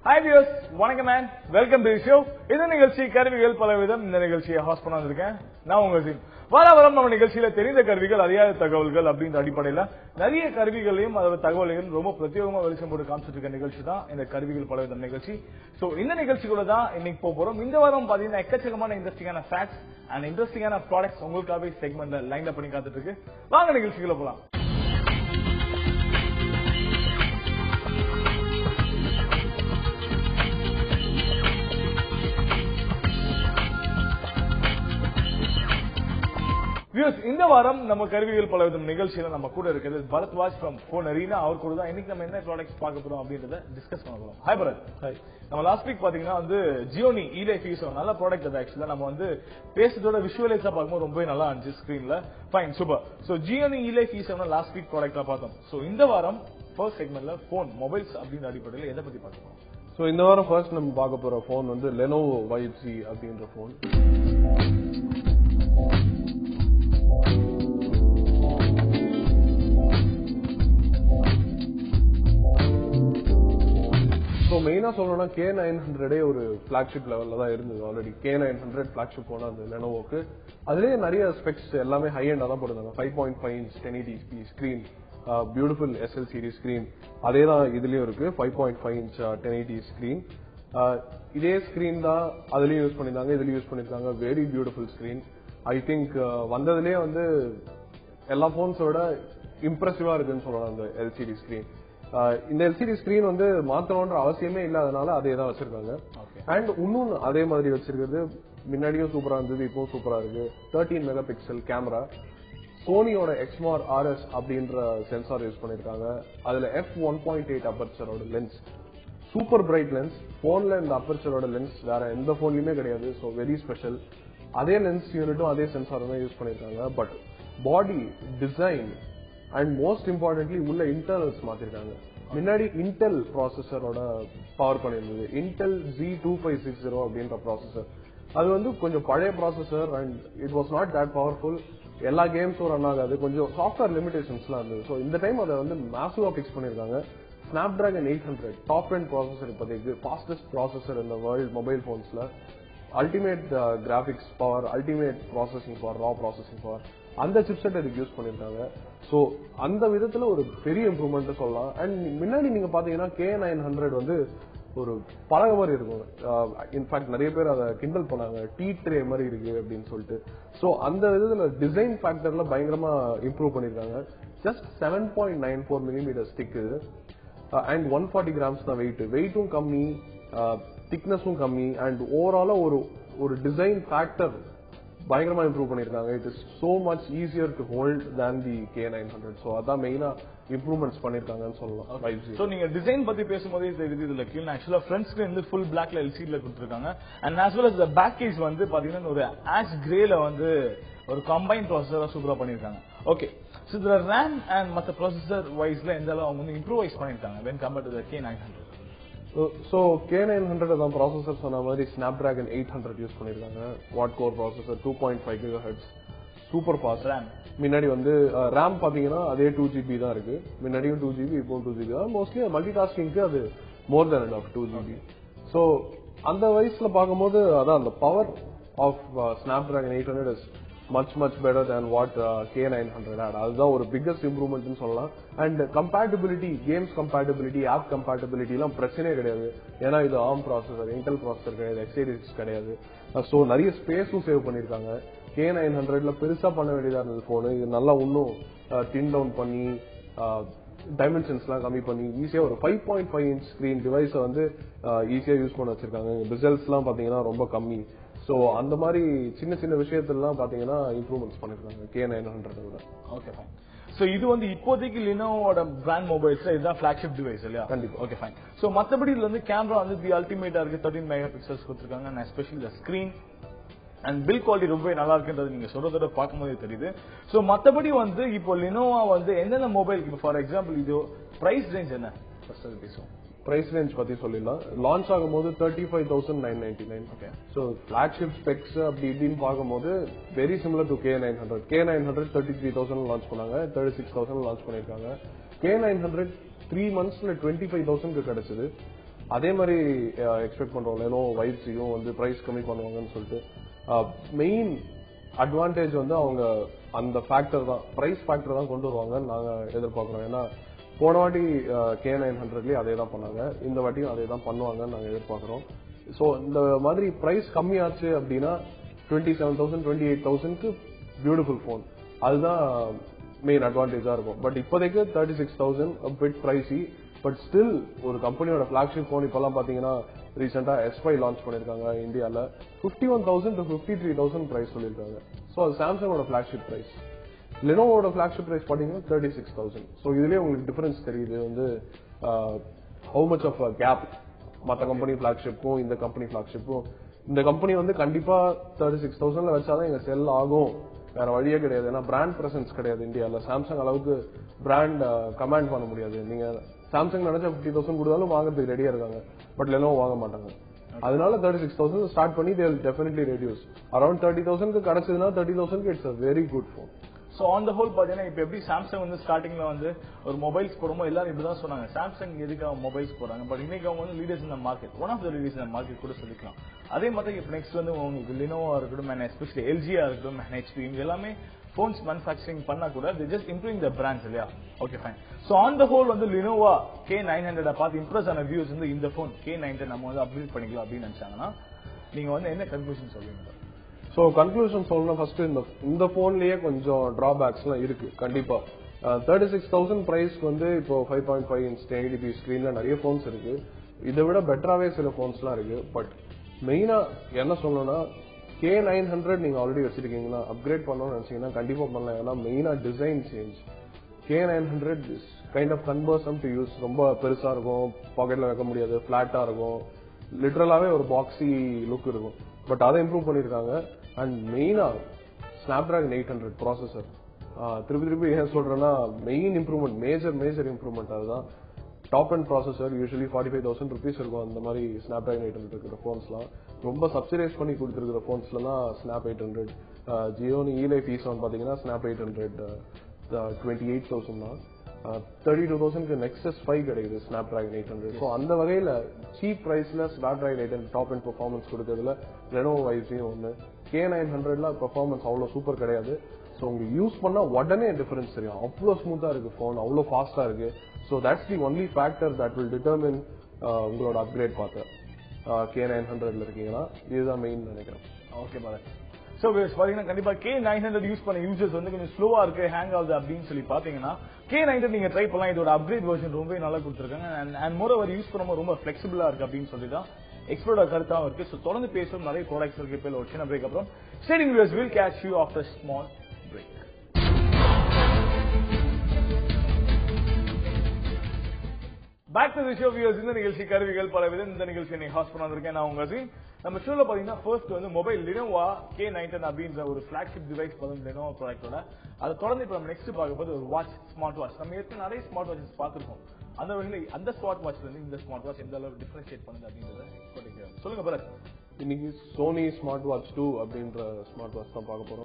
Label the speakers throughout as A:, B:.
A: Hi viewers, வணக்கம் man. Welcome to the show. இந்த நிகழ்ச்சி கருவிகள் பலவிதம். இந்த நிகழ்ச்சியை ஹோஸ்ட் பண்ண வந்திருக்கேன். நான் உங்க டீம். வாரம் நம்ம நிகழ்ச்சியில தெரிந்த கருவிகள், அறியாத தகவல்கள் அப்படின்ற அடிப்படையில நிறைய கருவிகளையும் அதோட தகவல்களையும் ரொம்ப பிரத்யேகமா வெளிச்சம் போட்டு காமிச்சிட்டு இருக்க நிகழ்ச்சி தான் இந்த கருவிகள் பலவிதம் நிகழ்ச்சி. சோ இந்த நிகழ்ச்சிக்குள்ள தான் இன்னைக்கு போறோம். இந்த வாரம் பாத்தீங்கன்னா எக்கச்சக்கமான இன்ட்ரெஸ்டிங்கான ஃபேக்ட்ஸ் அண்ட் இன்ட்ரெஸ்டிங்கான ப்ராடக்ட்ஸ் உங்களுக்காகவே செக்மெண்ட்ல லைன் அப் பண்ணி காத்துட்டு இருக்கு. வாங்க நிகழ்ச்சிக்குள்ள போலாம். இந்த வாரம் நம்ம கருவிகள் பலவிதம் நிகழ்ச்சியில நம்ம கூட இருக்கிறது பரத்வாஜ் ஃப்ரம் போன் அரீனா. அவர் கூட தான் இன்னைக்கு நம்ம என்ன ப்ராடக்ட்ஸ் பார்க்க போறோம் அப்படின்றத டிஸ்கஸ் பண்ண போறோம். ஹாய் பரத். ஹாய். நம்ம லாஸ்ட் வீக் பாத்தீங்கன்னா வந்து ஜியோனி இலைஃப் யூஸ் நல்ல ப்ராடக்ட் அது. ஆக்சுவலா நம்ம வந்து பேசுறதோட விஷுவலைஸா பார்க்கும்போது ரொம்பவே நல்லா இருந்துச்சு ஸ்கிரீன்ல. Fine, super. சோ ஜியோனி இலைஃப் யூஸ் லாஸ்ட் வீக் ப்ராடக்ட்ல பார்த்தோம். சோ இந்த வாரம் ஃபர்ஸ்ட் செக்மெண்ட்ல போன் மொபைல்ஸ் அப்படின்ற அடிப்படையில் எதை பத்தி பார்க்க போறோம்?
B: சோ இந்த வாரம் ஃபர்ஸ்ட் நம்ம பார்க்க போற போன் வந்து லெனோவோ வைப் சி அப்படின்ற போன். ஸோ மெயினா சொல்லணும்னா K900 ஒரு பிளாக்ஷிப் லெவல்ல தான் இருந்தது. ஆல்ரெடி K900 பிளாக்ஷிப் போன அந்த லெனோவோக்கு அதுலேயே நிறைய ஸ்பெக்ஸ் எல்லாமே ஹை எண்டா தான் போட்டுருந்தாங்க. 5.5 inch 1080p screen, beautiful SL series screen. அதே தான் இதுலயும் இருக்கு. 5.5 இன்ச் 1080 ஸ்கிரீன். இதே ஸ்கிரீன் தான் அதுலயும் யூஸ் பண்ணிருந்தாங்க, இதுலயும் யூஸ் பண்ணிருக்காங்க. Very beautiful screen. I think வந்ததுலயே வந்து எல்லா போன்ஸோட இம்ப்ரெசிவா இருக்குன்னு சொல்லலாம் அந்த எல்சிடி ஸ்கிரீன். இந்த எல்சிடி ஸ்கிரீன் வந்து மாத்தணும்ன்ற அவசியமே இல்லாதனால அதே தான் வச்சிருக்காங்க. அண்ட் இன்னும் அதே மாதிரி வச்சிருக்கிறது முன்னாடியும் சூப்பரா இருந்தது, இப்பவும் சூப்பரா இருக்கு. 13 மெகா பிக்சல் கேமரா, சோனியோட எக்ஸ்மார் RS அப்படின்ற சென்சார் யூஸ் பண்ணிருக்காங்க. அதுல f1.8 அப்பர்ச்சரோட லென்ஸ், சூப்பர் பிரைட் லென்ஸ். போன்ல இந்த அப்பர்ச்சரோட லென்ஸ் வேற எந்த போன்லயுமே கிடையாது. So very special. அதே லென்ஸ் யூனிட்டும் அதே சென்சார் தான் யூஸ் பண்ணிருக்காங்க. But body design and most importantly உள்ள இன்டர்னல்ஸ் மாத்திருக்காங்க. முன்னாடி இன்டெல் ப்ராசஸரோட பவர் பண்ணிருந்தது, இன்டெல் Z2560 அப்படின்ற ப்ராசஸர். அது வந்து கொஞ்சம் பழைய processor and it was not that powerful. எல்லா கேம்ஸும் ரன் ஆகாது, கொஞ்சம் சாஃப்ட்வேர் லிமிடேஷன்ஸ்லாம் இருந்தது. ஸோ இந்த டைம் அதை வந்து மேசிவா பிக்ஸ் பண்ணிருக்காங்க. ஸ்னாப்டிராகன் 800 டாப் எண்ட் ப்ராசஸர், இப்போதைக்கு ஃபாஸ்டஸ்ட் ப்ராசஸர் இந்த வேர்ல்ட் மொபைல் போன்ஸ்ல. Ultimate graphics power, ultimate processing power, raw processing power, அந்த சிப்செட் இதுக்கு யூஸ் பண்ணிருக்காங்க. சோ அந்த விதத்துல ஒரு பெரிய இம்ப்ரூவ்மெண்ட் சொல்லலாம். அண்ட் முன்னாடி நீங்க பாத்தீங்கன்னா K900 வந்து ஒரு பழக மாதிரி இருக்கும். இன்ஃபேக்ட் நிறைய பேர் அதை கிண்டல் பண்ணாங்க, டீ ட்ரே மாதிரி இருக்கு அப்படின்னு சொல்லிட்டு. சோ அந்த விதத்துல டிசைன் ஃபேக்டர்ல பயங்கரமா இம்ப்ரூவ் பண்ணிருக்காங்க. Just 7.94 millimetre stick and 140 grams தான் வெயிட். வெயிட்டும் கம்மி, திக்னஸும் கம்மி. அண்ட் ஓவராலா ஒரு டிசைன் ஃபேக்டர் பயங்கரமா இம்ப்ரூவ் பண்ணிருக்காங்க. It is so much easier to hold than the K900. So அதான் மெயினா இம்ப்ரூவ்மெண்ட்ஸ் பண்ணிருக்காங்கன்னு சொல்லலாம்.
A: சோ நீங்க டிசைன் பத்தி பேசும்போதே தெரியுது, இதுல கீழ ஆக்சுவலா ஃப்ரண்ட் ஸ்கிரீன் வந்து ஃபுல் பிளாக்ல எல்சிடில கொடுத்திருக்காங்க. And as well as the back case வந்து பாத்தீங்கன்னா ஒரு ஆஷ் கிரேல வந்து ஒரு கம்பைன் ப்ராசஸரா சூப்பரா பண்ணிருக்காங்க. ஓகே, சோ இதுல RAM அண்ட் மத்த ப்ராசஸர் வைஸ்ல எந்த அளவு அவங்க வந்து இம்ப்ரூவைஸ் பண்ணிருக்காங்க when compared to the K900?
B: So K900 தான் ப்ராசஸர் சொன்ன மாதிரி ஸ்னாப்டிராகன் 800 யூஸ் பண்ணிருக்காங்க. Quad core processor, 2.5 GHz, super fast RAM. முன்னாடி வந்து RAM பாத்தீங்கன்னா அதே 2GB தான் இருக்கு. முன்னாடியும் 2GB, இப்போ 2GB தான். மோஸ்ட்லி மல்டி டாஸ்கிங்க்கு அது மோர் தென் எனஃப் 2GB. சோ அந்த வயசுல பார்க்கும்போது அதான் அந்த power of Snapdragon 800 is much better than what K900 had. அதுதான் ஒரு பிக்கஸ்ட் இம்ப்ரூவ்மெண்ட் சொல்லலாம். And compatibility, games compatibility, app compatibility எல்லாம் பிரச்சனையே கிடையாது. ஏன்னா இது ARM ப்ராசஸர், இன்டெல் ப்ராசஸர் கிடையாது, x86 கிடையாது. சோ நிறைய ஸ்பேஸும் சேவ் பண்ணிருக்காங்க. K900ல பெருசா பண்ண வேண்டியதா இருந்தது போனு. இது நல்லா இன்னும் டின் டவுன் பண்ணி டைமென்ஷன்ஸ் எல்லாம் கம்மி பண்ணி ஈஸியா ஒரு 5.5 இன்ச் ஸ்கிரீன் டிவைஸ வந்து ஈஸியா யூஸ் பண்ண வச்சிருக்காங்க. பிசல்ஸ் எல்லாம் பாத்தீங்கன்னா ரொம்ப கம்மி. சோ அந்த மாதிரி சின்ன விஷயத்தெல்லாம் பாத்தீங்கன்னா இம்ப்ரூவ்மெண்ட்ஸ் பண்ணிருக்காங்க K900 விட.
A: Okay fine. சோ இது வந்து இப்போதைக்கு லினோவோட பிராண்ட் மொபைல்ஸ்ல இதுதான் ஃபிளாக்ஷிப் டிவைஸ் இல்லையா?
B: கண்டிப்பா.
A: Okay fine. சோ மத்தபடி இதுல வந்து கேமரா வந்து தி அல்டிமேட்டா இருக்கு, 13 மெகா பிக்சல்ஸ் கொடுத்திருக்காங்க. And especially the screen and bill quality ரொம்ப நல்லா இருக்குன்றது நீங்க சொல்றதோட பார்க்கும்போது தெரியுது. சோ மத்தபடி வந்து இப்போ லினோவா வந்து எந்தெந்த மொபைல், இப்போ ஃபார் எக்ஸாம்பிள் இது பிரைஸ் ரேஞ்ச் என்ன ஃபர்ஸ்ட் அது பேசுவோம்.
B: பிரைஸ் ரேஞ்ச் பத்தி சொல்லிடலாம். லான்ச் ஆகும்போது 35,999. ஓகே. சோ பிளாக்ஷிப் ஸ்பெக்ஸ் அப்படி இப்படின்னு பார்க்கும்போது very similar to K900. K900 33,000 launch பண்ணாங்க, 36,000 லான்ச் பண்ணிருக்காங்க. K900 3 monthsல 25,000 கிடைச்சது. அதே மாதிரி எக்ஸ்பெக்ட் பண்றோம் லெனோவோ வைப்ஸையும் வந்து பிரைஸ் கம்மி பண்ணுவாங்கன்னு சொல்லிட்டு. மெயின் அட்வான்டேஜ் வந்து அவங்க அந்த ஃபேக்டர் தான், பிரைஸ் ஃபேக்டர் தான் கொண்டு வருவாங்கன்னு நாங்க எதிர்பார்க்கிறோம். ஏன்னா போன வாட்டி K900லயே அதே தான் பண்ணாங்க, இந்த வாட்டியும் அதே தான் பண்ணுவாங்கன்னு நாங்க எதிர்பார்க்கிறோம். சோ இந்த மாதிரி பிரைஸ் கம்மியாச்சு அப்படின்னா 27,000 28,000க்கு பியூட்டிஃபுல் போன், அதுதான் மெயின் அட்வான்டேஜா இருக்கும். பட் இப்போதைக்கு 36,000 பிட் பிரைசி, பட் ஸ்டில் ஒரு கம்பெனியோட பிளாக்ஷிப் போன் இப்பெல்லாம் பாத்தீங்கன்னா ரீசெண்டா S5 லான்ச் பண்ணிருக்காங்க இந்தியால, 51,000 to 53,000 பிரைஸ் சொல்லிருக்காங்க. சோ அது சாம்சங்கோட பிளாக்ஷிப் பிரைஸ். லெனோவோட பிளாக்ஷிப் பிரைஸ் பாத்தீங்கன்னா 36,000. சோ இதுலயே உங்களுக்கு டிஃபரன்ஸ் தெரியுது வந்து ஹவு மச் ஆஃப் கேப் மற்ற கம்பெனி பிளாக்ஷிப்பும் இந்த கம்பெனி பிளாக்ஷிப்பும். இந்த கம்பெனி வந்து கண்டிப்பா 36,000ல வச்சாதான் எங்க செல் ஆகும், வேற வழியே கிடையாது. ஏன்னா பிராண்ட் பிரசன்ஸ் கிடையாது இந்தியால. சாம்சங் அளவுக்கு பிராண்ட் கமாண்ட் பண்ண முடியாது. நீங்க சாம்சங் நினைச்சா 50,000 கொடுத்தாலும் வாங்குறதுக்கு ரெடியா இருக்காங்க, பட் லெனோவோ வாங்க மாட்டாங்க. அதனால 36,000 ஸ்டார்ட் பண்ணி they will definitely reduce. Around 30,000க்கு கிடைச்சதுன்னா 30,000க்கு it's a very good phone.
A: So on the whole பாத்தீங்கன்னா இப்ப எப்படி சாம்சங் வந்து ஸ்டார்டிங்ல வந்து ஒரு மொபைல்ஸ் போடும்போது எல்லாரும் இப்படிதான் சொன்னாங்க, சாம்சங் எதுக்கு மொபைல்ஸ் போறாங்க, பட் இன்னைக்கு அவங்க வந்து லீடர்ஸ் இந்த market, one of the leaders இந்த மார்க்கெட் கூட சொல்லிக்கலாம். அதே மாதிரி இப்ப நெக்ஸ்ட் வந்து உங்களுக்கு லினோவா இருக்கட்டும் அண்ட் எஸ்பெஷலி எல்ஜியா இருக்கட்டும் அண்ட் HP இவங்க எல்லாமே போன்ஸ் மேனுஃபேக்சரிங் பண்ணா கூட they just improving the brands இல்லையா? Okay fine. So on the whole வந்து லினோவா K900 பார்த்து இம்ப்ரெஸ் ஆன வியூஸ் வந்து இந்த போன் K910 நம்ம வந்து அப்கிரேட் பண்ணிக்கலாம் அப்படின்னு நினைச்சாங்கன்னா நீங்க வந்து என்ன கன்க்ளூஷன் சொல்லுவீங்க?
B: சோ கன்க்ளூஷன் சொல்லணும், ஃபர்ஸ்ட் இந்த போன்லயே கொஞ்சம் டிராபேக்ஸ் எல்லாம் இருக்கு கண்டிப்பா. 36,000 பிரைஸ் வந்து இப்போ 5.5 இன்ச் 1080p ஸ்கிரீன்ல நிறைய போன்ஸ் இருக்கு, இதை விட பெட்டராவே சில போன்ஸ் எல்லாம் இருக்கு. பட் மெயினா என்ன சொல்லணும்னா K900 நீங்க ஆல்ரெடி வச்சிருக்கீங்கன்னா அப்கிரேட் பண்ணணும்னு நினைச்சீங்கன்னா கண்டிப்பா பண்ணலாம். ஏன்னா மெயினா design change. K900 is kind of cumbersome to use. ரொம்ப பெருசா இருக்கும், பாக்கெட்ல வைக்க முடியாது, பிளாட்டா இருக்கும், லிட்டரலாவே ஒரு பாக்ஸி லுக் இருக்கும். பட் அதை இம்ப்ரூவ் பண்ணிருக்காங்க. அண்ட் மெயினா Snapdragon 800 ப்ராசஸர். திருப்பி ஏன் சொல்றேன்னா மெயின் இம்ப்ரூவ்மெண்ட், மேஜர் இம்ப்ரூவ்மெண்ட் அதுதான். Top and processor usually 45,000 rupees இருக்கும் அந்த மாதிரி Snapdragon 800 இருக்கிற போன்ஸ்லாம். ரொம்ப சப்சிடைஸ் பண்ணி கொடுத்துருக்கிற போன்ஸ்லாம் Snap 800. ஜியோனி E-Life E7 பாத்தீங்கன்னா Snap 800 28,000 தான். 32,000க்கு Nexus 5 கிடைக்குது Snapdragon 800. சோ அந்த வகையில சீப் பிரைஸ்ல Snapdragon 800 டாப் அண்ட் பெர்ஃபார்மன்ஸ் கொடுக்கறதுல லெனோவோ வைப்ஸையும் ஒண்ணு. K900ல பெர்ஃபார்மன்ஸ் அவ்வளவு சூப்பர் கிடையாது. சோ உங்களுக்கு யூஸ் பண்ணா உடனே டிஃபரன்ஸ் தெரியும், அவ்வளவு ஸ்மூத்தா இருக்கு போன், அவ்வளவு ஃபாஸ்டா இருக்கு. So that's the only factor that will determine உங்களோட அப்கிரேட் பார்த்த K900ல இருக்கீங்கன்னா இதுதான் மெயின் நினைக்கிறேன்.
A: ஓகே பாருங்க. சோ பாத்தீங்கன்னா கண்டிப்பா K900 யூஸ் பண்ண யூசர்ஸ் வந்து கொஞ்சம் ஸ்லோவா இருக்கு, ஹேங் ஆகுது அப்படின்னு சொல்லி பாத்தீங்கன்னா K900 நீங்க ட்ரை பண்ணலாம். இதோட அப்கிரேட் வெர்ஷன் ரொம்ப நல்லா கொடுத்துருக்காங்க. அண்ட் மோர் ஓவர் யூஸ் பண்ணும்போது ரொம்ப பிளெக்சிபிளா இருக்கு அப்படின்னு சொல்லி தான் எக்ஸ்பர்ட்டோட கருத்தாவும் இருக்கு. சோ தொடர்ந்து பேசும் நிறைய ப்ராடக்ட்ஸ் இருக்கு. இப்போ ஒரு சின்ன பிரேக் அப்புறம் staying viewers will catch you after small break. Back to the show viewers. இந்த நிகழ்ச்சி கருவிகள் பல விதம். இந்த நிகழ்ச்சி நீங்க ஹாஸ்ட் பண்ணிருக்கேன் நான் உங்க அசீம். நம்ம ஷோல பாத்தீங்கன்னா ஃபர்ஸ்ட் வந்து மொபைல் லினோவா K910 அப்படின்ற ஒரு பிளாக்ஷிப் டிவைஸ் பதம் லினோவா ப்ராடக்டோட. அதை தொடர்ந்து இப்ப நம்ம நெக்ஸ்ட் பார்க்க போது ஒரு வாட்ச், ஸ்மார்ட் வாட்ச். நம்ம ஏற்கனவே நிறைய ஸ்மார்ட் வாட்சஸ் பார்த்திருக்கோம். அந்த வகையில அந்த ஸ்மார்ட் வாட்ச்ல இருந்து இந்த ஸ்மார்ட் வாட்ச் எந்த அளவுக்கு டிஃபரன்ஷியேட் பண்ணுது அப்படின்றத சொல்லுங்க பரத்.
B: இன்னைக்கு சோனி ஸ்மார்ட் வாட்ச் 2 அப்படின்ற ஸ்மார்ட் வாட்ச் தான் பார்க்க போறோம்.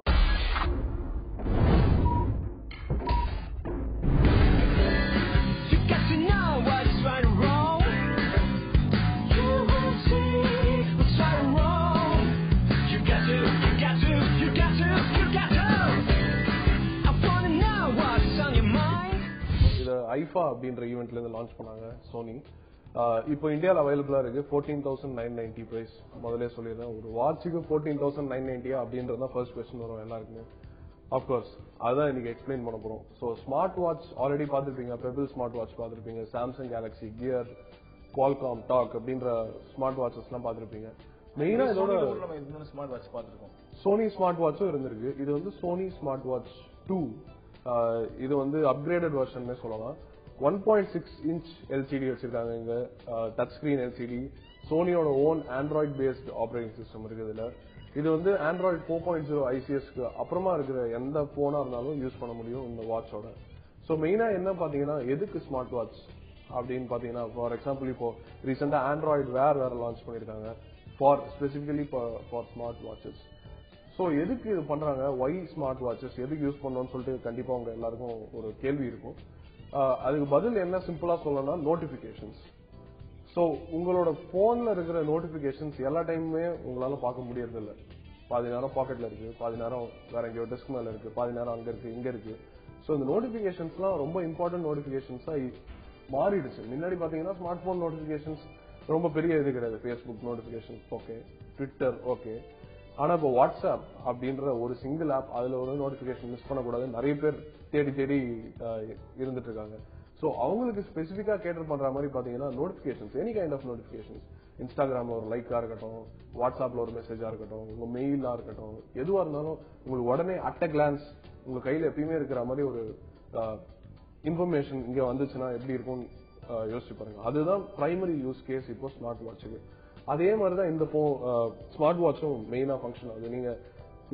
B: ஐஃபா அப்படின்ற ஈவென்ட்ல இருந்து லான்ச் பண்ணாங்க சோனி. இப்போ இந்தியாவில் அவைலபிளா இருக்கு 14,990 பிரைஸ். முதல்ல சொல்லிடுறேன், ஒரு வாட்சுக்கு 14,990 அப்படின்றது தான் ஃபர்ஸ்ட் கொஸ்டின் வரும் எல்லாருக்குமே. ஆஃப்கோர்ஸ் அதுதான் இன்னைக்கு எக்ஸ்பிளைன் பண்ண போறோம். ஸோ ஸ்மார்ட் வாட்ச் ஆல்ரெடி பார்த்துருப்பீங்க, பெபிள் ஸ்மார்ட் வாட்ச் பார்த்துருப்பீங்க, Samsung Galaxy Gear, Qualcomm Toq அப்படின்ற ஸ்மார்ட் வாட்சஸ் எல்லாம் பார்த்துருப்பீங்க. மெயினா இதோட
A: ஸ்மார்ட் வாட்ச் பார்த்துருக்கோம்.
B: சோனி ஸ்மார்ட் வாட்சும் இருந்திருக்கு. இது வந்து சோனி ஸ்மார்ட் வாட்ச் 2. இது வந்து அப்கிரேடட் வெர்ஷன் சொல்லலாம். 1.6 இன்ச் எல்சிடி வச்சிருக்காங்க இங்க, டச் ஸ்கிரீன் எல்சிடி. சோனியோட own Android based operating system இருக்கு இதுல. இது வந்து ஆண்ட்ராய்ட் 4.0 ஐசிஎஸ்க்கு அப்புறமா இருக்கிற எந்த போனா இருந்தாலும் யூஸ் பண்ண முடியும் இந்த வாட்சோட. சோ மெயினா என்ன பாத்தீங்கன்னா எதுக்கு ஸ்மார்ட் வாட்ச் அப்படின்னு பாத்தீங்கன்னா, ஃபார் எக்ஸாம்பிள் இப்போ ரீசெண்டா ஆண்ட்ராய்டு வேற லான்ச் பண்ணிருக்காங்க for specifically for smart watches. So எதுக்கு இது பண்றாங்க, ஒய் ஸ்மார்ட் வாட்சஸ் எதுக்கு யூஸ் பண்ணணும்னு சொல்லிட்டு கண்டிப்பா உங்க எல்லாருக்கும் ஒரு கேள்வி இருக்கும். அதுக்கு பதில் என்ன சிம்பிளா சொல்லணும்னா நோட்டிபிகேஷன்ஸ். சோ உங்களோட போன்ல இருக்கிற நோட்டிபிகேஷன்ஸ் எல்லா டைமுமே உங்களால பார்க்க முடியறது இல்ல. பாதி நேரம் பாக்கெட்ல இருக்கு, பாதி நேரம் வேற எங்கேயோ டெஸ்க் மேல இருக்கு, பாதி நேரம் அங்க இருக்கு, இங்க இருக்கு. சோ இந்த நோட்டிபிகேஷன்ஸ்லாம் ரொம்ப இம்பார்ட்டன்ட் நோட்டிபிகேஷன்ஸா மாறிடுச்சு. முன்னாடி பாத்தீங்கன்னா ஸ்மார்ட் போன் நோட்டிபிகேஷன்ஸ் ரொம்ப பெரிய இது கிடையாது. Facebook notification okay, Twitter okay. ஆனா இப்போ வாட்ஸ்அப் அப்படின்ற ஒரு சிங்கிள் ஆப், அதுல ஒரு நோட்டிபிகேஷன் மிஸ் பண்ணக்கூடாது நிறைய பேர் தேடி தேடி இருந்துட்டு இருக்காங்க. சோ அவங்களுக்கு ஸ்பெசிபிக்கா கேட்டர் பண்ற மாதிரி பாத்தீங்கன்னா notifications, any kind of notifications, இன்ஸ்டாகிராம்ல ஒரு லைக்கா இருக்கட்டும், வாட்ஸ்அப்ல ஒரு மெசேஜா இருக்கட்டும், உங்க மெயிலா இருக்கட்டும், எதுவா இருந்தாலும் உங்களுக்கு உடனே அட் அ கிளான்ஸ் உங்க கையில எப்பயுமே இருக்கிற மாதிரி ஒரு இன்ஃபர்மேஷன் இங்க வந்துச்சுன்னா எப்படி இருக்கும் யோசிச்சு பாருங்க. அதுதான் பிரைமரி யூஸ் கேஸ் இப்போ ஸ்மார்ட் வாட்சுக்கு. அதே மாதிரிதான் இந்த ஸ்மார்ட் வாட்சும் மெயினா ஃபங்க்ஷன் ஆகுது. நீங்க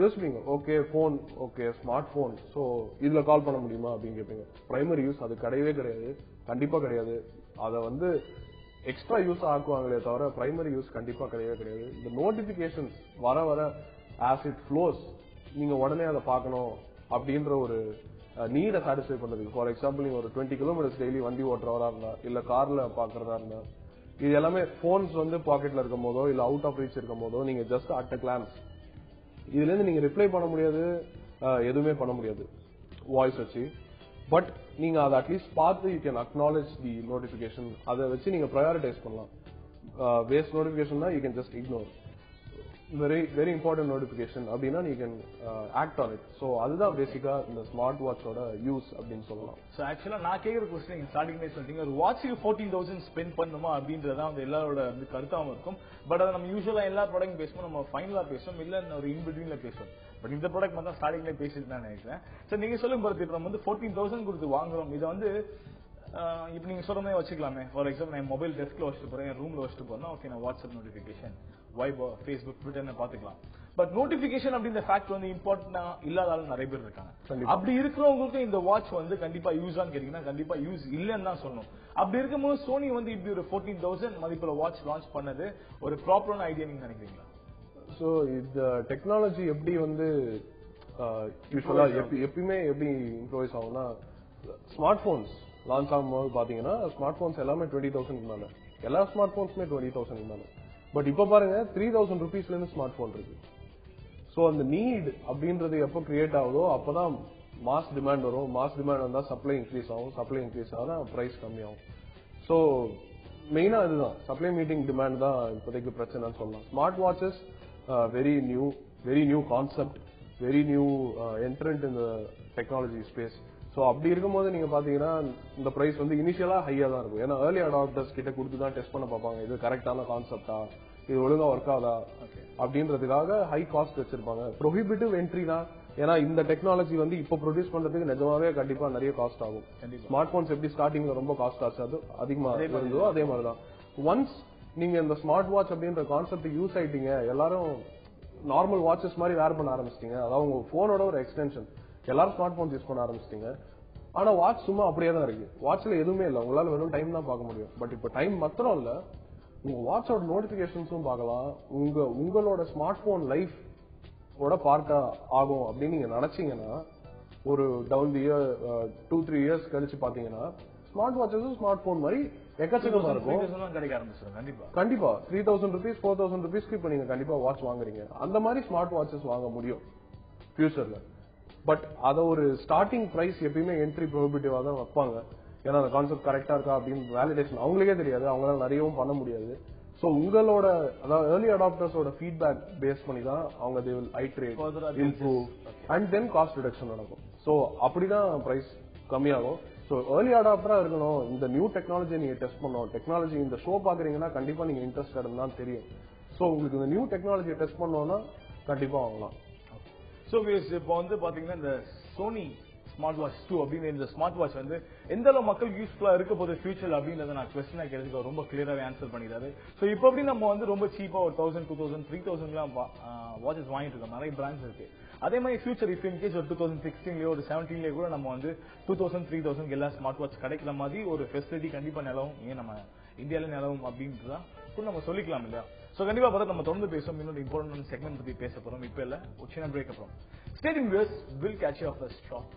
B: யோசிப்பீங்க, okay phone, okay smart phone, so இதுல கால் பண்ண முடியுமா அப்படின்னு கேட்பீங்க. பிரைமரி யூஸ் அது கிடையவே கிடையாது, கண்டிப்பா கிடையாது. அதை வந்து எக்ஸ்ட்ரா யூஸ் ஆக்குவாங்களே தவிர பிரைமரி யூஸ் கண்டிப்பா கிடையவே கிடையாது. இந்த நோட்டிபிகேஷன்ஸ் வர வர ஆஸ் இட் ஃப்ளோஸ் நீங்க உடனே அதை பார்க்கணும் அப்படின்ற ஒரு நீட சாட்டிஸ்ஃபை பண்றதுக்கு. ஃபார் எக்ஸாம்பிள் நீங்க ஒரு 20 கிலோமீட்டர்ஸ் டெய்லி வண்டி ஓட்டுறவரா இருந்தா, இல்ல கார்ல பாக்குறதா இருந்தா, இது எல்லாமே போன்ஸ் வந்து பாக்கெட்ல இருக்கும் போதோ இல்ல அவுட் ஆஃப் ரீச் இருக்கும் போதோ நீங்க ஜஸ்ட் அட் அ கிளான்ஸ் இதுல இருந்து நீங்க ரிப்ளை பண்ண முடியாது, எதுவுமே பண்ண முடியாது வாய்ஸ் வச்சு. பட் நீங்க அதை அட்லீஸ்ட் பார்த்து you can acknowledge the notification. அதை வச்சு நீங்க ப்ரையாரிட்டைஸ் பண்ணலாம். வேஸ்ட் நோட்டிபிகேஷன் தான் you can just ignore. Very very important notification அப்படின்னா நீ can act on it. So அதுதான் பேசிக்கா இந்த ஸ்மார்ட் வாட்சோட யூஸ் அப்படின்னு சொல்லலாம்.
A: சோ ஆக்சுவலா நான் கேக்குற क्वेश्चन ஸ்டார்டிங்ல சொல்றீங்க, ஒரு வாட்சுக்கு 14,000 ஸ்பெண்ட் பண்ணுமா அப்படின்றத வந்து எல்லாரோட வந்து கருத்தாவும் இருக்கும். பட் அதை நம்ம யூசுவலா எல்லா ப்ராடக்ட் பேசுவோம், நம்ம ஃபைனலா பேசுவோம், இல்ல ஒரு இன் பிட்வீன்ல பேசுவோம். பட் இந்த ப்ராடக்ட் மட்டும் ஸ்டார்டிங்ல பேசிட்டு நான் நினைக்கிறேன். சோ நீங்க சொல்லுங்க பரத், இப்ப நம்ம வந்து 14,000 கொடுத்து வாங்குறோம். இதை வந்து இப்ப நீங்க சொல்ற மாதிரி வச்சுக்கலாமே. ஃபார் எக்ஸாம்பிள் நான் மொபைல் டெஸ்க்ல வச்சுட்டு போறேன், என் ரூம்ல வச்சுட்டு போறேன், ஓகே நான் WhatsApp notification, wiper, Facebook, Twitter பாத்துக்கலாம். பட் நோட்டிபிகேஷன் அப்படின்ற ஃபேக்ட் வந்து இம்பார்ட்டன்டா இல்லாத நிறைய பேர் இருக்காங்க. அப்படி இருக்கிறவங்களுக்கு இந்த வாட்ச் வந்து கண்டிப்பா யூஸ் ஆன்னு கேட்டீங்கன்னா கண்டிப்பா யூஸ் இல்லன்னு தான் சொல்லணும். அப்படி இருக்கும்போது சோனி வந்து இப்படி ஒரு 14,000 மதிப்புல வாட்ச் லான்ச் பண்ணது ஒரு ப்ராப்பரான ஐடியா நீங்க நினைக்கிறீங்களா?
B: சோ இந்த டெக்னாலஜி எப்படி வந்து யூசுவலா எப்பயுமே எப்படி இம்ப்ரூவைஸ் ஆகும்னா, ஸ்மார்ட் போன்ஸ் லான்ச் ஆகும்போது பாத்தீங்கன்னா ஸ்மார்ட் போன்ஸ் எல்லாமே 20,000 மேல, எல்லா ஸ்மார்ட் போன்ஸுமே 20,000 மேல. பட் இப்ப பாருங்க 3,000 ருபீஸ்ல இருந்து ஸ்மார்ட் போன் இருக்கு. சோ அந்த நீட் அப்படின்றது எப்போ கிரியேட் ஆகுதோ அப்பதான் மாஸ் டிமாண்ட் வரும். மாஸ் டிமாண்ட் வந்தா சப்ளை இன்க்ரீஸ் ஆகும், சப்ளை இன்க்ரீஸ் ஆகுனா பிரைஸ் கம்மியாகும். சோ மெயினா இதுதான் சப்ளை மீட்டிங் டிமாண்ட் தான் இப்போதைக்கு பிரச்சனைன்னு சொல்லலாம். Smart watches very new concept, very new entrant இந்த டெக்னாலஜி ஸ்பேஸ். சோ அப்படி இருக்கும்போது நீங்க பாத்தீங்கன்னா இந்த பிரைஸ் வந்து இனிஷியலா ஹையா தான் இருக்கும். ஏன்னா ஏர்லி அடாப்டர்ஸ் கிட்ட கொடுத்து தான் டெஸ்ட் பண்ண பார்ப்பாங்க, இது கரெக்டான கான்செப்டா, இது ஒழுங்கா ஒர்க் ஆகுதா அப்படின்றதுக்காக ஹை காஸ்ட் வச்சிருப்பாங்க. ப்ரொஹிபிட்டிவ் என்ட்ரி தான். ஏன்னா இந்த டெக்னாலஜி வந்து இப்ப ப்ரொடியூஸ் பண்றதுக்கு நிஜமாவே கண்டிப்பா நிறைய காஸ்ட் ஆகும். ஸ்மார்ட் போன்ஸ் எப்படி ஸ்டார்டிங்ல ரொம்ப காஸ்ட் ஆச்சு, அது அதிகமா இருந்ததோ அதே மாதிரிதான். ஒன்ஸ் நீங்க இந்த ஸ்மார்ட் வாட்ச் அப்படின்ற கான்செப்ட் யூஸ் ஆயிட்டீங்க, எல்லாரும் நார்மல் வாட்சஸ் மாதிரி வேர் பண்ண ஆரம்பிச்சிட்டீங்க. அதாவது உங்க போனோட ஒரு எக்ஸ்டென்ஷன். எல்லாரும் ஸ்மார்ட் போன்ஸ் யூஸ் பண்ண ஆரம்பிச்சிட்டீங்க. ஆனா வாட்ச் சும்மா அப்படியே தான் இருக்கு. வாட்ச்ல எதுவுமே இல்ல, உங்களால வெறும் டைம் தான் பார்க்க முடியும். பட் இப்ப டைம் மாத்திரம் இல்ல, உங்க வாட்சோட நோட்டிபிகேஷன்ஸும் பார்க்கலாம். உங்களோட ஸ்மார்ட் போன் லைஃப் ஓட பார்ட்டா ஆகும் அப்படின்னு நீங்க நினைச்சீங்கன்னா ஒரு டவுன் தி இயர் 2-3 இயர்ஸ் கழிச்சு பாத்தீங்கன்னா ஸ்மார்ட் வாட்சஸும் ஸ்மார்ட் போன் மாதிரி எக்கச்சக்கமா இருக்கும். கண்டிப்பா 3,000 ருபீஸ் 4,000 ருபீஸ்க்கு இப்ப நீங்க கண்டிப்பா வாட்ச் வாங்குறீங்க. அந்த மாதிரி ஸ்மார்ட் வாட்சஸ் வாங்க முடியும் ஃபியூச்சர்ல. பட் அத ஒரு ஸ்டார்டிங் பிரைஸ் எப்பயுமே என்ட்ரி ப்ரோஹிபிட்டிவா தான் வைப்பாங்க. ஏன்னா அந்த கான்செப்ட் கரெக்டா இருக்கா அப்படின்னு வேலிடேஷன் அவங்களுக்கே தெரியாது, அவங்களால நிறையவும் பண்ண முடியாது. சோ உங்களோட அதாவது ஏர்லி அடாப்டர்ஸோட ஃபீட்பேக் பேஸ் பண்ணி தான் அவங்க they will iterate, improve and then cost reduction நடக்கும். சோ அப்படிதான் பிரைஸ் கம்மியாகும். சோ ஏர்லி அடாப்டரா இருக்கணும், இந்த நியூ டெக்னாலஜி நீங்க டெஸ்ட் பண்ணணும். டெக்னாலஜி இந்த ஷோ பாக்குறீங்கன்னா கண்டிப்பா நீங்க இன்ட்ரெஸ்டட் தான் தெரியும். சோ உங்களுக்கு இந்த நியூ டெக்னாலஜியை டெஸ்ட் பண்ணோம்னா கண்டிப்பா வாங்கலாம்.
A: சோ இப்போ வந்து பாத்தீங்கன்னா இந்த சோனி ஸ்மார்ட் வாட்ச் 2 அப்படின்னு இந்த ஸ்மார்ட் வாட்ச் வந்து எந்த அளவு மக்களுக்கு யூஸ்ஃபுல்லா இருக்க போது ஃபியூச்சர் அப்படின்றத நான் கொஸ்டினா கேட்டதுக்கு ரொம்ப கிளியராவே ஆன்சர் பண்ணிடுறாரு. சோ இப்போ அப்படி நம்ம வந்து ரொம்ப சீப்பா ஒரு 1,000, 2,000, 3,000 வாட்சஸ் வாங்கிட்டு இருக்கோம். நிறைய பிராண்ட்ஸ் இருக்கு. அதே மாதிரி ஃபியூச்சர் இஃப் இன் கேஸ் ஒரு 2016லயோ ஒரு 17லயோ கூட நம்ம வந்து 2,000, 3,000 எல்லா ஸ்மார்ட் வாட்ச் கிடைக்கிற மாதிரி ஒரு ஃபெசிலிட்டி கண்டிப்பா நிலவும், ஏன் நம்ம இந்தியால நிலவும் அப்படின்றதான் கூட நம்ம சொல்லிக்கலாம் இல்லையா? சோ கண்டிப்பா பார்த்து நம்ம தொடர்ந்து பேசுவோம். இன்னொரு இம்பார்ட்டன்ட் செக்மெண்ட் பத்தி பேச போறோம். இப்ப இல்ல ஒரு சின்ன பிரேக் அப்புறம் stay tuned with us, we'll catch you after a short.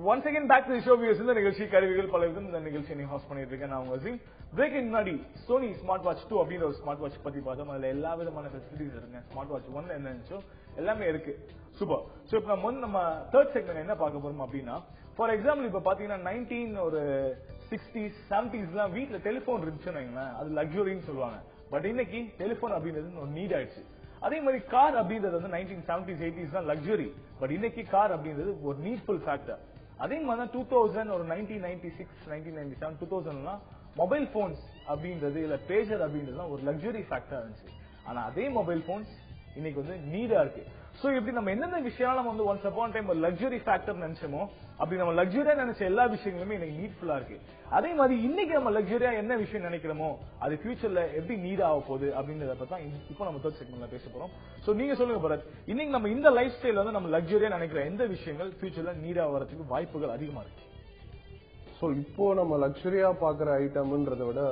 A: once again back to the show viewers. இந்த நிகழ்ச்சி கருவிகள் பலவிதம். இந்த நிகழ்ச்சியை நீ ஹோஸ்ட் பண்ணிட்டு இருக்கேன். நான் உங்க சிங். பிரேக்கிங் முன்னாடி சோனி ஸ்மார்ட் வாட்ச் 2 அப்படின்ற ஒரு ஸ்மார்ட் வாட்ச் பத்தி பார்த்தோம். அதுல எல்லா விதமான ஃபெசிலிட்டிஸ் இருக்குங்க. ஸ்மார்ட் வாட்ச் 1 என்ன இருந்துச்சோ எல்லாமே இருக்கு. சூப்பர். சோ இப்போ நம்ம தேர்ட் செக்மெண்ட் என்ன பார்க்க போறோம் அப்படின்னா, ஃபார் எக்ஸாம்பிள் இப்ப பாத்தீங்கன்னா 19 ஒரு 60s 70sலாம் வீட்ல டெலிபோன் இருந்துச்சுன்னு வைங்களேன், அது லக்ஸுரின்னு சொல்லுவாங்க. பட் இன்னைக்கு டெலிபோன் அப்படின்றது ஒரு நீட் ஆயிடுச்சு. அதே மாதிரி கார் அப்படின்றது வந்து 1970s 80s தான் லக்ஸுரி. பட் இன்னைக்கு கார் அப்படின்றது ஒரு நீட்ஃபுல் ஃபேக்டர். அதே மாதிரி 2000 ஒரு 1996 1997 2000 மொபைல் போன்ஸ் அப்படின்றது இல்ல பேஜர் அப்படின்றது ஒரு லக்ஸுரி ஃபேக்டர் இருந்துச்சு. ஆனா அதே மொபைல் போன்ஸ் இன்னைக்கு வந்து நீடா இருக்கு. சோ இப்படி நம்ம எந்தெந்த விஷயம் நம்ம வந்து ஒன்ஸ் அப்பான் டைம் ஒரு லக்ஸுரி ஃபேக்டர் நினைச்சோமோ அப்படி நம்ம லக்ஸுரியா நினைச்ச எல்லா விஷயங்களுமே இன்னைக்கு நீட்ஃபுல்லா இருக்கு. அதே மாதிரி இன்னைக்கு நம்ம லக்ஸுரியா என்ன விஷயம் நினைக்கிறோமோ அது ஃபியூச்சர்ல எப்படி நீட் ஆக போகுது அப்படின்றத பத்தி தான் இப்போ நம்ம தேர்ட் செக்மெண்ட்ல பேச போறோம். சோ நீங்க சொல்லுங்க பரத், இன்னைக்கு நம்ம இந்த லைஃப் ஸ்டைல் வந்து நம்ம லக்ஸுரியா நினைக்கிற எந்த விஷயங்கள் ஃபியூச்சர்ல நீட் ஆகிறதுக்கு வாய்ப்புகள் அதிகமா இருக்கு?
B: சோ இப்போ நம்ம லக்ஸுரியா பாக்குற ஐட்டம்ன்றதை விட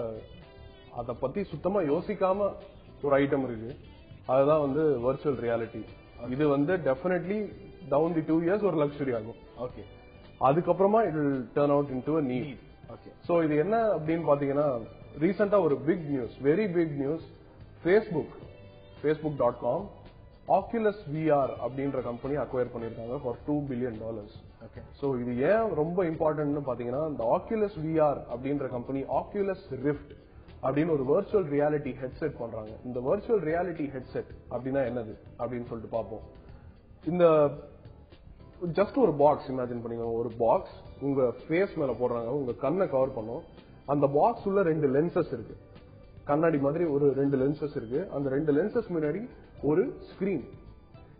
B: அத பத்தி சுத்தமா யோசிக்காம ஒரு ஐட்டம் இருக்கு. அதுதான் வந்து வர்ச்சுவல் ரியாலிட்டி. இது வந்து டெஃபினெட்லி டவுன் தி 2 years ஒரு லக்ஸுரி ஆகும்.
A: ஓகே.
B: அதுக்கப்புறமா it will turn out into a need.
A: Okay.
B: So இது என்ன அப்படின்னு பாத்தீங்கன்னா, ரீசெண்டா ஒரு big news, very big news. facebook.com Oculus VR அப்படின்ற கம்பெனி அக்வயர் பண்ணிருக்காங்க ஃபார் $2 billion.
A: ஓகே.
B: சோ இது ஏன் ரொம்ப இம்பார்ட்டன்ட்னு பாத்தீங்கன்னா, இந்த Oculus VR அப்படின்ற கம்பெனி Oculus Rift அப்படின்னு ஒரு வர்ச்சுவல் ரியாலிட்டி ஹெட்செட் பண்றாங்க. இந்த வர்ச்சுவல் ரியாலிட்டி ஹெட்செட் அப்படின்னா என்னது அப்படின்னு சொல்லிட்டு பார்ப்போம். இந்த ஜஸ்ட் ஒரு பாக்ஸ் இமேஜின் பண்ணீங்க. ஒரு பாக்ஸ் உங்க ஃபேஸ் மேல போடுறாங்க, உங்க கண்ணை கவர் பண்ணும். அந்த பாக்ஸ் உள்ள 2 லென்சஸ் இருக்கு, கண்ணாடி மாதிரி ஒரு 2 லென்சஸ் இருக்கு. அந்த 2 லென்சஸ் முன்னாடி ஒரு ஸ்கிரீன்.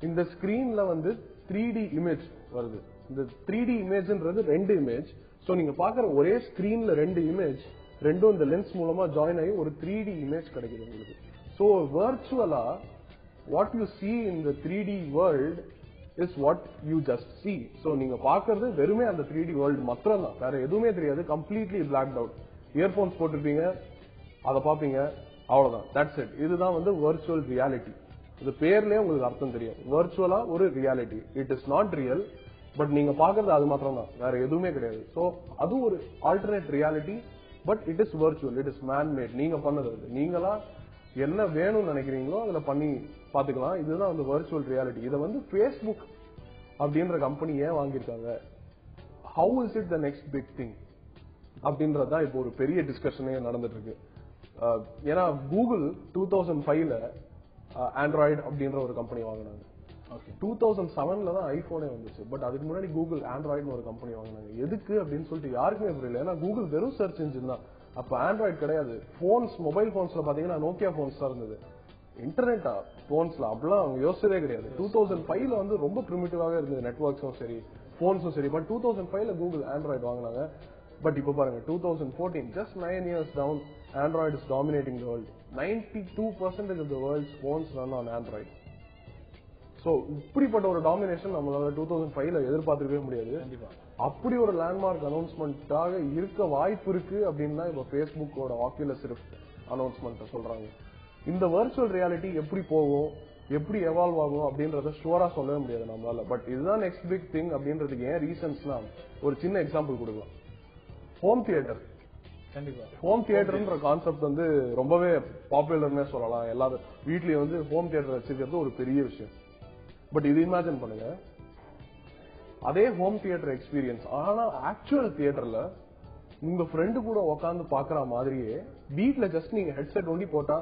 B: இந்த ஸ்கிரீன்ல வந்து 3D இமேஜ் வருது. இந்த 3D இமேஜ்ன்றது 2 இமேஜ். சோ நீங்க பாக்குற ஒரே ஸ்கிரீன்ல 2 இமேஜ், ரெண்டும் இந்த லென்ஸ் மூலமா ஜாயின் ஆகி ஒரு 3D இமேஜ் கிடைக்குது உங்களுக்கு. சோ வர்ச்சுவலா what you see in the 3D world is what you just see. So நீங்க பாக்குறது வெறுமே அந்த 3D world மாத்திரம் தான், வேற எதுவுமே தெரியாது. Completely blacked out. இயர்போன்ஸ் போட்டிருப்பீங்க, அதை பாப்பீங்க, அவ்வளவுதான். That's it. இதுதான் வந்து வர்ச்சுவல் ரியாலிட்டி. இது பேர்லயே உங்களுக்கு அர்த்தம் தெரியும். வர்ச்சுவலா ஒரு reality. It is not real, but நீங்க பாக்குறது அது மாத்திரம் தான், வேற எதுவுமே கிடையாது. சோ அது ஒரு alternate reality. But it is virtual, it is man made. நீங்க பண்ணது நீங்களா என்ன வேணும்னு நினைக்கிறீங்களோ அதுல பண்ணி பாத்துக்கலாம். இதுதான் வந்து வர்ச்சுவல் ரியாலிட்டி. இதை வந்து Facebook அப்படின்ற கம்பெனி ஏன் வாங்கியிருக்காங்க, how is it the next big thing அப்படின்றதான் இப்போ ஒரு பெரிய டிஸ்கஷனே நடந்துட்டு இருக்கு. ஏன்னா கூகுள் 2005ல ஆண்ட்ராய்டு அப்படின்ற ஒரு கம்பெனி வாங்கினாங்க. 2007ல தான் ஐபோனே வந்துச்சு. பட் அதுக்கு முன்னாடி கூகுள் ஆண்ட்ராய்டு ஒரு கம்பெனி வாங்கினாங்க. எதுக்கு அப்படின்னு சொல்லிட்டு யாருக்குமே புரியல. ஏன்னா கூகுள் வெறும் சர்ச் இன்ஜின் தான், அப்ப ஆண்ட்ராய்டு கிடையாது. போன்ஸ், மொபைல் போன்ஸ்ல பாத்தீங்கன்னா நோக்கியா போன்ஸ் தான் இருந்தது. இன்டர்நெட்டா போன்ஸ்ல அப்படிலாம் அவங்க யோசிச்சதே கிடையாது. 2005ல வந்து ரொம்ப பிரிமிட்டிவாக இருந்தது, நெட்வொர்க்ஸும் சரி போன்ஸும் சரி. பட் 2005ல கூகுள் ஆண்ட்ராய்டு வாங்கினாங்க. பட் இப்ப பாருங்க 2014, just 9 years down, Android is dominating the world. 92% of the world's phones run on Android. So இப்படிப்பட்ட ஒரு டாமினேஷன் நம்மளால 2005ல எதிர்பார்த்திருக்கவே முடியாது. அப்படி ஒரு லேண்ட்மார்க் அனௌன்ஸ்மெண்டாக இருக்க வாய்ப்பு இருக்கு அப்படின்னு தான் இப்ப Facebookோட Oculus Rift அனௌன்ஸ்மெண்ட் சொல்றாங்க. இந்த வர்ச்சுவல் ரியாலிட்டி எப்படி போகும், எப்படி எவால்வ் ஆகும் அப்படின்றத ஷுவரா சொல்லவே முடியாது நம்மளால. பட் இதுதான் நெக்ஸ்ட் பிக் திங் அப்படின்றதுக்கு ஏன் ரீசன்ஸ்னா ஒரு சின்ன எக்ஸாம்பிள் கொடுக்கலாம். Home theatre. கண்டிப்பா ஹோம் தியேட்டர்ன்ற கான்செப்ட் வந்து ரொம்பவே பாப்புலர்னே சொல்லலாம். எல்லாரும் வீட்லயும் வந்து ஹோம் தியேட்டர் வச்சிருக்கிறது ஒரு பெரிய விஷயம். பட் இது இமேஜின் பண்ணுங்க, அதே ஹோம் தியேட்டர் எக்ஸ்பீரியன்ஸ் ஆனா ஆக்சுவல் தியேட்டர்ல உங்க ஃப்ரெண்டு கூட உட்காந்து பாக்குற மாதிரியே வீட்ல ஜஸ்ட் நீங்க ஹெட்செட் ஒண்டி போட்டா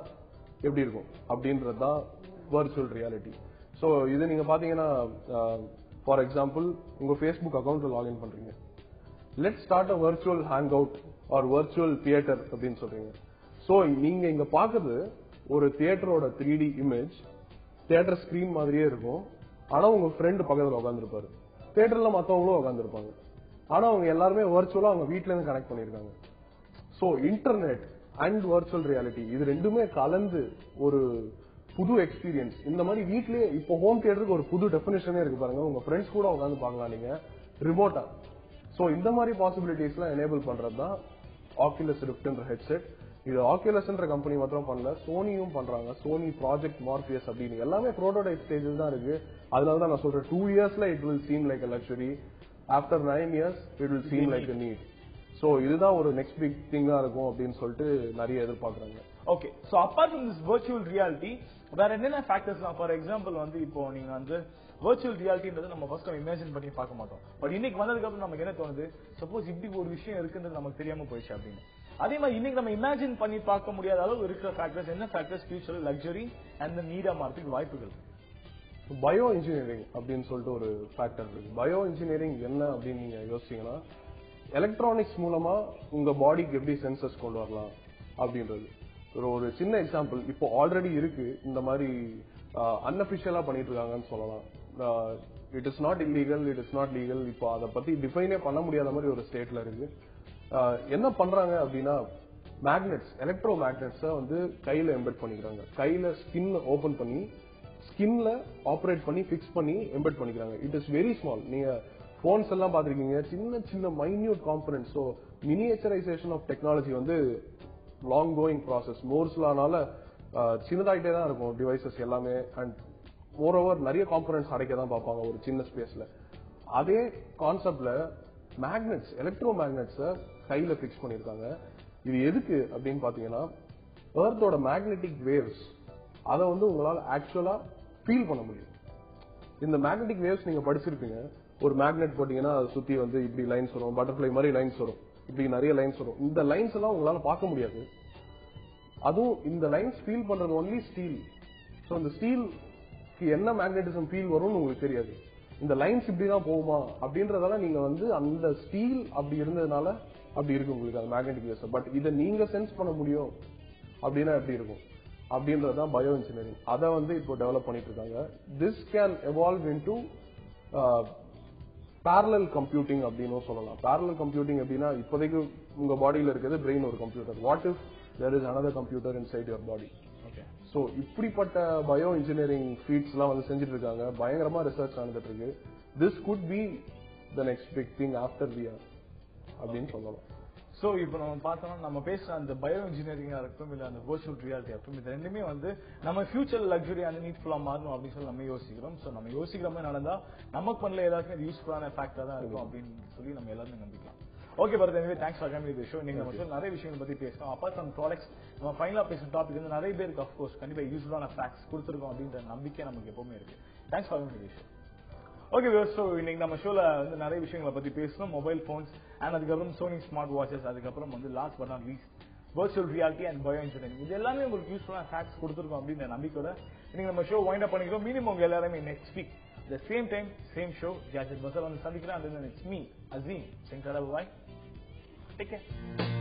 B: எப்படி இருக்கும் அப்படின்றதுதான் வர்ச்சுவல் ரியாலிட்டி. சோ இது நீங்க பாத்தீங்கன்னா, ஃபார் எக்ஸாம்பிள் உங்க Facebook அக்கௌண்ட்ல லாகின் பண்றீங்க. Let's start a virtual hang out or virtual theatre அப்படின்னு சொல்றீங்க. சோ நீங்க இங்க பாக்குறது ஒரு தியேட்டரோட 3D இமேஜ், தியேட்டர் ஸ்கிரீன் மாதிரியே இருக்கும். ஆனா உங்க ஃப்ரெண்ட் பக்கத்துல உட்காந்துருப்பாரு, தியேட்டர்ல மத்தவங்களும் உட்காந்துருப்பாங்க. ஆனா அவங்க எல்லாருமே வர்ச்சுவலா அவங்க வீட்ல இருந்து கனெக்ட் பண்ணிருக்காங்க. So internet and virtual reality இது ரெண்டுமே கலந்து ஒரு புது எக்ஸ்பீரியன்ஸ். இந்த மாதிரி வீட்லயே இப்போ ஹோம் தியேட்டருக்கு ஒரு புது டெபினிஷனே இருக்கு பாருங்க. உங்க ஃப்ரெண்ட்ஸ் கூட உட்காந்து பார்க்கலாம் நீங்க ரிமோட்டா. சோ இந்த மாதிரி பாசிபிலிட்டிஸ் எல்லாம் எனேபிள் பண்றதுதான் Oculus Riftன்ற ஹெட்செட். இது Oculusன்ற கம்பெனி மாத்திரம் பண்ணல, சோனியும் பண்றாங்க. சோனி ப்ராஜெக்ட் மார்பியஸ் அப்படின்னு எல்லாமே ப்ரோட்டோடைப் ஸ்டேஜில் தான் இருக்கு. அதனாலதான் நான் சொல்றேன் 2 yearsல it will seem like a luxury. After 9 years it will seem like a need. So இதுதான் ஒரு நெக்ஸ்ட் பிக் திங்கா இருக்கும் அப்படின்னு சொல்லிட்டு நிறைய எதிர்பார்க்கறாங்க.
A: Okay, so apart from this virtual reality வேற என்னென்ன ஃபேக்டர்ஸ்லாம், ஃபார் எக்ஸாம்பிள் வந்து இப்போ நீங்க வந்து virtual realityன்றது நம்ம ஃபர்ஸ்ட் இமேஜின் பண்ணி பார்க்க மாட்டோம். பட் இன்னைக்கு வந்ததுக்கு அப்புறம் நமக்கு என்ன தோணுது, சப்போஸ் இப்படி ஒரு விஷயம் இருக்குன்றது நமக்கு தெரியாம போயிடுச்சு அப்படின்னு. அதே மாதிரி இன்னைக்கு நம்ம இமேஜின் பண்ணி பார்க்க முடியாத அளவு இருக்கிற ஃபேக்டர்ஸ் என்ன ஃபேக்டர்ஸ் ஃபியூச்சர்ல லக்ஸரி அண்ட் நீடா மாறதுக்கு வாய்ப்புகள்?
B: பயோ இன்ஜினியரிங் அப்படின்னு சொல்லிட்டு ஒரு ஃபேக்டர் இருக்கு. பயோ இன்ஜினியரிங் என்ன அப்படின்னு நீங்க யோசிச்சீங்கன்னா, எலக்ட்ரானிக்ஸ் மூலமா உங்க பாடிக்கு எப்படி சென்சஸ் கொண்டு வரலாம் அப்படின்றது. ஒரு சின்ன எக்ஸாம்பிள், இப்போ ஆல்ரெடி இருக்கு இந்த மாதிரி அன்அபிஷியலா பண்ணிட்டு இருக்காங்கன்னு சொல்லலாம். It is not illegal, it is not legal. இப்போ அதை பத்தி டிஃபைனே பண்ண முடியாத மாதிரி ஒரு ஸ்டேட்ல இருக்கு. என்ன பண்றாங்க அப்படின்னா, மேக்னெட்ஸ், எலக்ட்ரோ மேக்னெட்ஸை வந்து கையில எம்பெட் பண்ணிக்கிறாங்க. கையில ஸ்கின் ஓபன் பண்ணி ஸ்கின்ல ஆப்ரேட் பண்ணி பிக்ஸ் பண்ணி எம்பெட் பண்ணிக்கிறாங்க. It is very small. நீங்க போன்ஸ் எல்லாம் பாத்திருக்கீங்க, சின்ன சின்ன minute component. So miniaturisation of technology வந்து லாங் கோயிங் ப்ராசஸ். மோர்ஸ் லானால சின்னதாயிட்டே தான் இருக்கும் டிவைசஸ் எல்லாமே. அண்ட் மோர் ஓவர் நிறைய காம்பனன்ட்ஸ் அடைக்க தான் பார்ப்பாங்க ஒரு சின்ன ஸ்பேஸ்ல. அதே கான்செப்ட்ல மேக்னெட்ஸ், எலக்ட்ரோ மேக்னெட்ஸை கையில பிக்ஸ் பண்ணிருக்காங்க. இது எதுக்கு அப்படின்னு பாத்தீங்கன்னா, எர்த்தோட மேக்னெட்டிக் வேவ்ஸ் அதை வந்து உங்களால ஆக்சுவலா ஃபீல் பண்ண முடியும். இந்த மேக்னெட்டிக் வேவ்ஸ் நீங்க படிச்சிருப்பீங்க. ஒரு மேக்னெட் போட்டீங்கன்னா அதை சுத்தி வந்து இப்படி லைன்ஸ் வரும், பட்டர்ஃபிளை மாதிரி லைன்ஸ் வரும், இப்படி நிறைய லைன்ஸ் வரும். இந்த லைன்ஸ் எல்லாம் உங்களால பார்க்க முடியாது. அதுவும் இந்த லைன்ஸ் ஃபீல் பண்றது ஒன்லி ஸ்டீல். ஸோ இந்த ஸ்டீல்க்கு என்ன மேக்னெட்டிசம் ஃபீல் வரும்னு உங்களுக்கு தெரியாது. இந்த லைன்ஸ் இப்படிதான் போகுமா அப்படின்றதால நீங்க வந்து அந்த ஸ்டீல் அப்படி இருந்ததுனால அப்படி இருக்கு உங்களுக்கு அந்த மேக்னெட்டிக் வேவ்ஸ். பட் இதை நீங்க சென்ஸ் பண்ண முடியும் அப்படின்னா எப்படி இருக்கும் அப்படின்றதுதான் பயோ இன்ஜினியரிங். அதை வந்து இப்போ டெவலப் பண்ணிட்டு இருக்காங்க. This can evolve into parallel computing அப்படின்னு சொல்லலாம். parallel computing அப்படின்னா, இப்போதைக்கு உங்க பாடியில இருக்கிறது பிரெயின் ஒரு computer. What if there is another computer inside your body?
A: Okay,
B: so இப்படிப்பட்ட பயோ இன்ஜினியரிங் ஃபீட்ஸ் எல்லாம் வந்து செஞ்சுட்டு இருக்காங்க. பயங்கரமா ரிசர்ச் நடந்துட்டு இருக்கு. This could be the next big thing after VR அப்படின்னு சொல்லலாம்.
A: சோ இப்போ நம்ம பார்த்தோம்னா, நம்ம பேசுற அந்த பயோ இன்ஜினியரிங்கா இருக்கட்டும் இல்ல அந்த virtual reality ஆகட்டும், இது ரெண்டுமே வந்து நம்ம ஃபியூச்சர் லக்ஸரி அந்த நீட்ஃபுல்லா மாறணும் அப்படின்னு சொல்லி நம்ம யோசிக்கிறோம். சோ நம்ம யோசிக்கிற மாதிரி நடந்தா நமக்கு பண்ணல எல்லாருக்கும் யூஸ்ஃபுல்லான ஃபேக்டரா தான் இருக்கும் அப்படின்னு சொல்லி நம்ம எல்லாருமே நம்பிக்கலாம். ஓகே பரத், எனவே thanks for coming with show. நீங்க மட்டும் நிறைய விஷயங்களை பத்தி பேசணும். அப்பார்ட் ஃப்ரம் ப்ராடக்ட்ஸ், நம்ம ஃபைனலா பேசுற டாபிக் வந்து நிறைய பேருக்கு அஃப்கோர்ஸ் கண்டிப்பா யூஸ்ஃபுல்லான ஃபேக்ட்ஸ் கொடுத்துருக்கோம் அப்படின்ற நம்பிக்கை நமக்கு எப்பவுமே இருக்கு. Thanks for coming with show. Okay so இன்னைக்கு நம்ம ஷோல வந்து நிறைய விஷயங்களை பத்தி பேசணும். மொபைல் போன்ஸ் அண்ட் அதுக்கப்புறம் சோனி ஸ்மார்ட் வாட்சஸ், அதுக்கப்புறம் வந்து last but not least virtual reality and bio engineering. இது எல்லாமே உங்களுக்கு யூஸ்ஃபுல்லான ஃபேக்ட்ஸ் கொடுத்துருக்கோம் அப்படின்ற நம்பிக்கையோட இன்னைக்கு நம்ம ஷோ வைண்ட் அப் பண்ணிக்கிறோம். மீண்டும் உங்க எல்லாருமே next week the same time same show Gadget Bazaar வந்து சந்திக்கிறேன். அது next me Aseem. Take care.